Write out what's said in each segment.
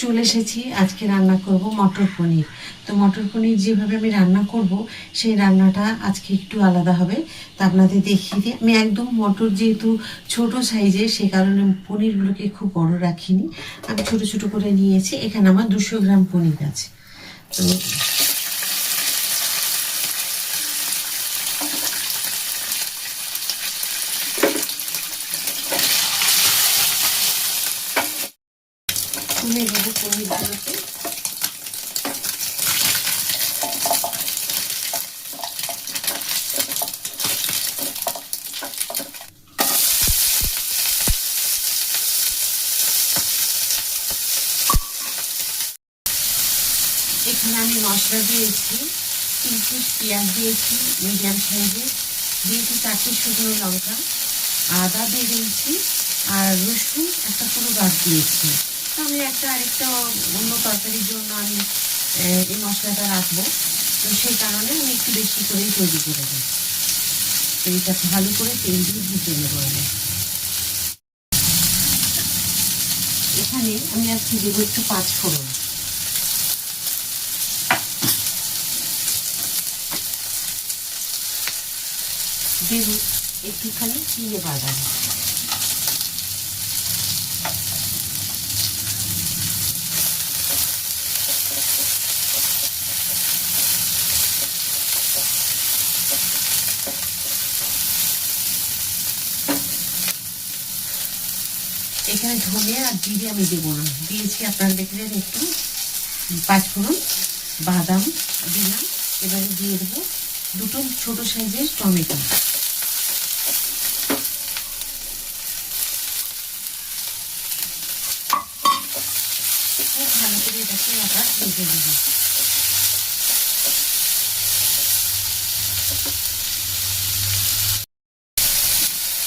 চলে এসেছি। আজকে রান্না করব মটর পনির। তো মটর পনির যেভাবে আমি রান্না করব সেই রান্নাটা আজকে একটু আলাদা হবে। তা আপনাদের দেখিয়ে দিই। আমি একদম মটর যেহেতু ছোট সাইজের, সে কারণে পনিরগুলোকে খুব বড় রাখিনি, আমি ছোট ছোট করে নিয়েছি। এখানে আমার 200 গ্রাম পনির আছে। তো তুলে নেব পনিরগুলোকে। এখানে আমি মশলা দিয়েছি, 3 পিস পেঁয়াজ দিয়েছি মিডিয়াম সাইজের, দিয়েছি 4টে শুকনো লঙ্কা, আদা দিয়ে দিয়েছি, আর রসুন একটা পুরো বাদ দিয়েছি। তো আমি আরেকটা অন্য তরকারির জন্য আমি এই মশলাটা রাখবো, তো সেই কারণে আমি একটু বেশি করেই তৈরি করে দিই। তো এটা ভালো করে তেল দিয়ে ভেজে নেবো আমি। এখানে আমি আজকে দেবো একটু 5 ফোড়ন, দেব একটুখানি চিনে বাদাম, এখানে ধনে আর জিরে আমি দেবো না, দিয়েছি আপনারা দেখলেন একটু 5 ফোড়ন, বাদাম দিলাম। এবারে দিয়ে দেবো 2টো ছোট সাইজের টমেটো। খুব ভালো করে এটাকে আবার ভেজে দেবো।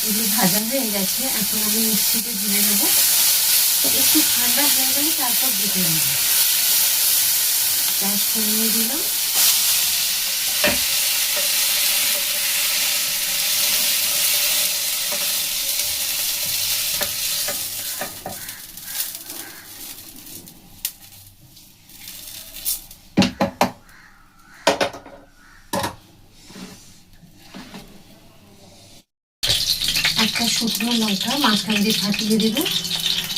এগুলো ভাজা হয়ে গেছে, এখন আমি মিক্সিতে ঢেলে নেবো। একটু ঠান্ডা হয়ে গেলে তারপর বেটে নেব। গ্যাস কমিয়ে দিলাম। একটা শুকনো লঙ্কা মাঝখান দিয়ে ফাটিয়ে দেব,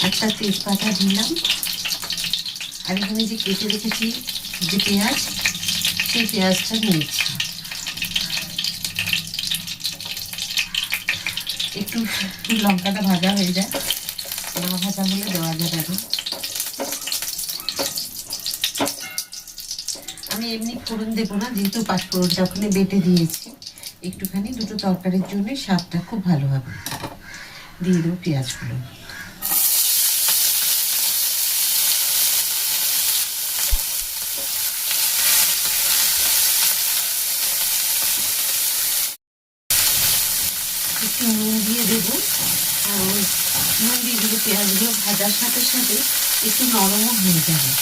একটা তেজপাতা দিলাম, আর এখানে যে কেটে রেখেছি যে পেঁয়াজ, সেই পেঁয়াজটা নিয়েছি। একটু লঙ্কাটা ভাজা হয়ে যায়, না ভাজা হলে দেওয়া যাবে না। আমি এমনি ফোড়ন দেবো না, যেহেতু 5 ফোড়নটা ওখানে বেটে দিয়েছি, একটুখানি দুটো তরকারির জন্য স্বাদটা খুব ভালো হবে। দিয়ে দেবো পেঁয়াজগুলো। একটু নুন দিয়ে দেবো, আর ওই নুন দিয়ে দেবো, পেঁয়াজগুলো ভাজার সাথে সাথে একটু নরমও হয়ে যাবে।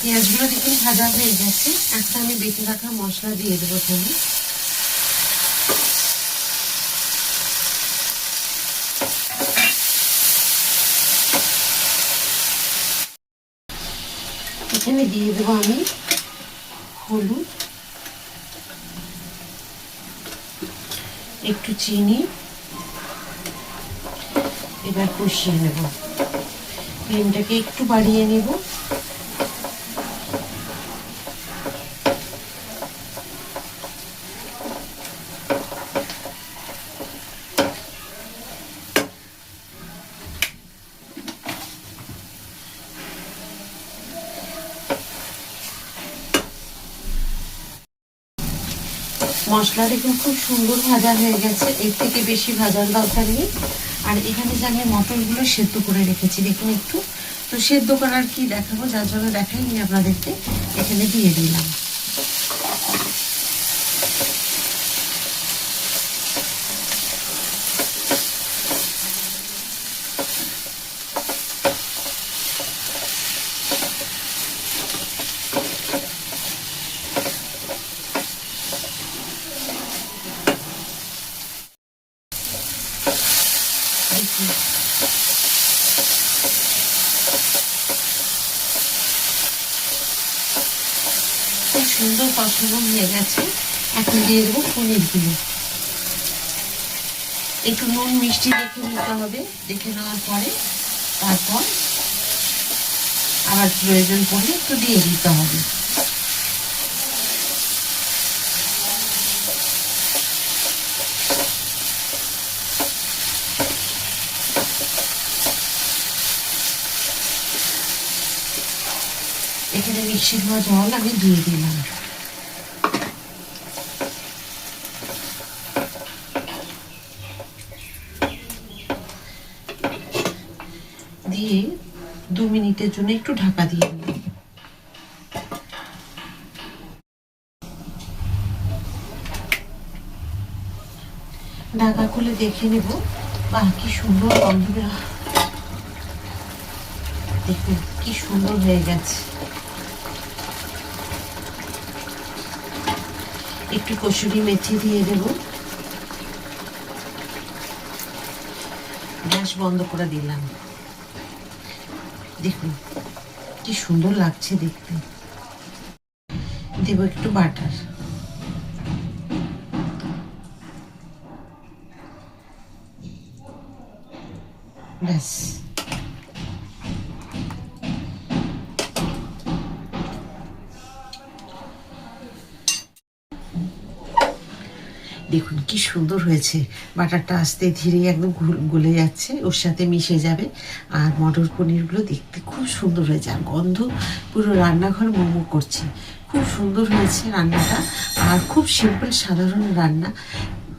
পেঁয়াজগুলো দেখুন ভাজা হয়ে গেছে। এখন আমি বেটে রাখা মশলা দিয়ে দেবো এখানে। এখানে দিয়ে দেবো আমি হলুদ, একটু চিনি। এবার কষিয়ে নেব, ফ্লেমটাকে একটু বাড়িয়ে নেব। মশলা দেখুন খুব সুন্দর ভাজা হয়ে গেছে, এর থেকে বেশি ভাজার দরকার নেই। আর এখানে যে আমি মটরগুলো সেদ্ধ করে রেখেছি দেখুন একটু, তো সেদ্ধ করার কি দেখাবো, যার জন্য দেখাইনি আপনাদেরকে, এখানে দিয়ে দিলাম। খুব সুন্দর কষানো হয়ে গেছে। এখন দিয়ে দেবো পনিরগুলো। একটু নুন মিষ্টি দেখে নিতে হবে, দেখে নেওয়ার পরে তারপর আবার প্রয়োজন পড়লে একটু দিয়ে দিতে হবে। এখানে মিক্সি ধোয়া জল আমি দিয়ে দিলাম। দিয়ে 2 মিনিটের জন্য একটু ঢাকা দিয়ে দিলাম। ঢাকা খুলে দেখে নেব। বাহ, কি সুন্দর গন্ধ বের, দেখুন কি সুন্দর হয়ে গেছে। একটু কসুরি মেথি দিয়ে দেব। গ্যাস বন্ধ করে দিলাম। দেখুন কি সুন্দর লাগছে দেখতে। দেব একটু বাটার। ব্যাস, দেখুন কি সুন্দর হয়েছে। বাটারটা আস্তে ধীরে একদম গলে যাচ্ছে, ওর সাথে মিশে যাবে। আর মটর পনিরগুলো দেখতে খুব সুন্দর হয়েছে, আর গন্ধ পুরো রান্নাঘর মোমো করছে। খুব সুন্দর হয়েছে রান্নাটা, আর খুব সিম্পল সাধারণ রান্না।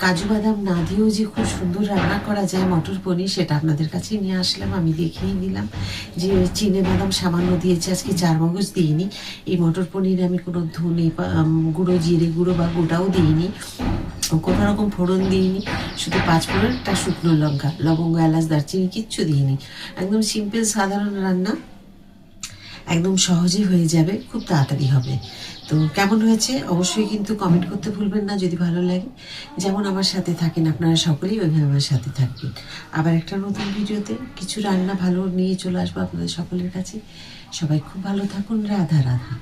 কাজু বাদাম না দিয়েও যে খুব সুন্দর রান্না করা যায় মটর পনির, সেটা আপনাদের কাছে নিয়ে আসলাম। আমি দেখিয়ে দিলাম যে চিনে বাদাম সামান্য দিয়েছি, আজকে 4 মগজ দিইনি। এই মটর পনিরে আমি কোনো ধনে গুঁড়ো, জিরে গুঁড়ো বা গোটাও দিইনি, কোনো রকম ফোড়ন দিইনি। শুধু 5 ফোড়ন, একটা শুকনো লঙ্কা, লবঙ্গ, এলাচ, দারচিনি কিচ্ছু দিইনি। একদম সিম্পল সাধারণ রান্না, একদম সহজে হয়ে যাবে, খুব তাড়াতাড়ি হবে। তো কেমন হয়েছে অবশ্যই কিন্তু কমেন্ট করতে ভুলবেন না। যদি ভালো লাগে, যেমন আমার সাথে থাকেন আপনারা সকলেই, ওইভাবে আমার সাথে থাকবেন। আবার একটা নতুন ভিডিওতে কিছু রান্না ভালো নিয়ে চলে আসবো আপনাদের সকলের কাছে। সবাই খুব ভালো থাকুন। রাধা রাধা।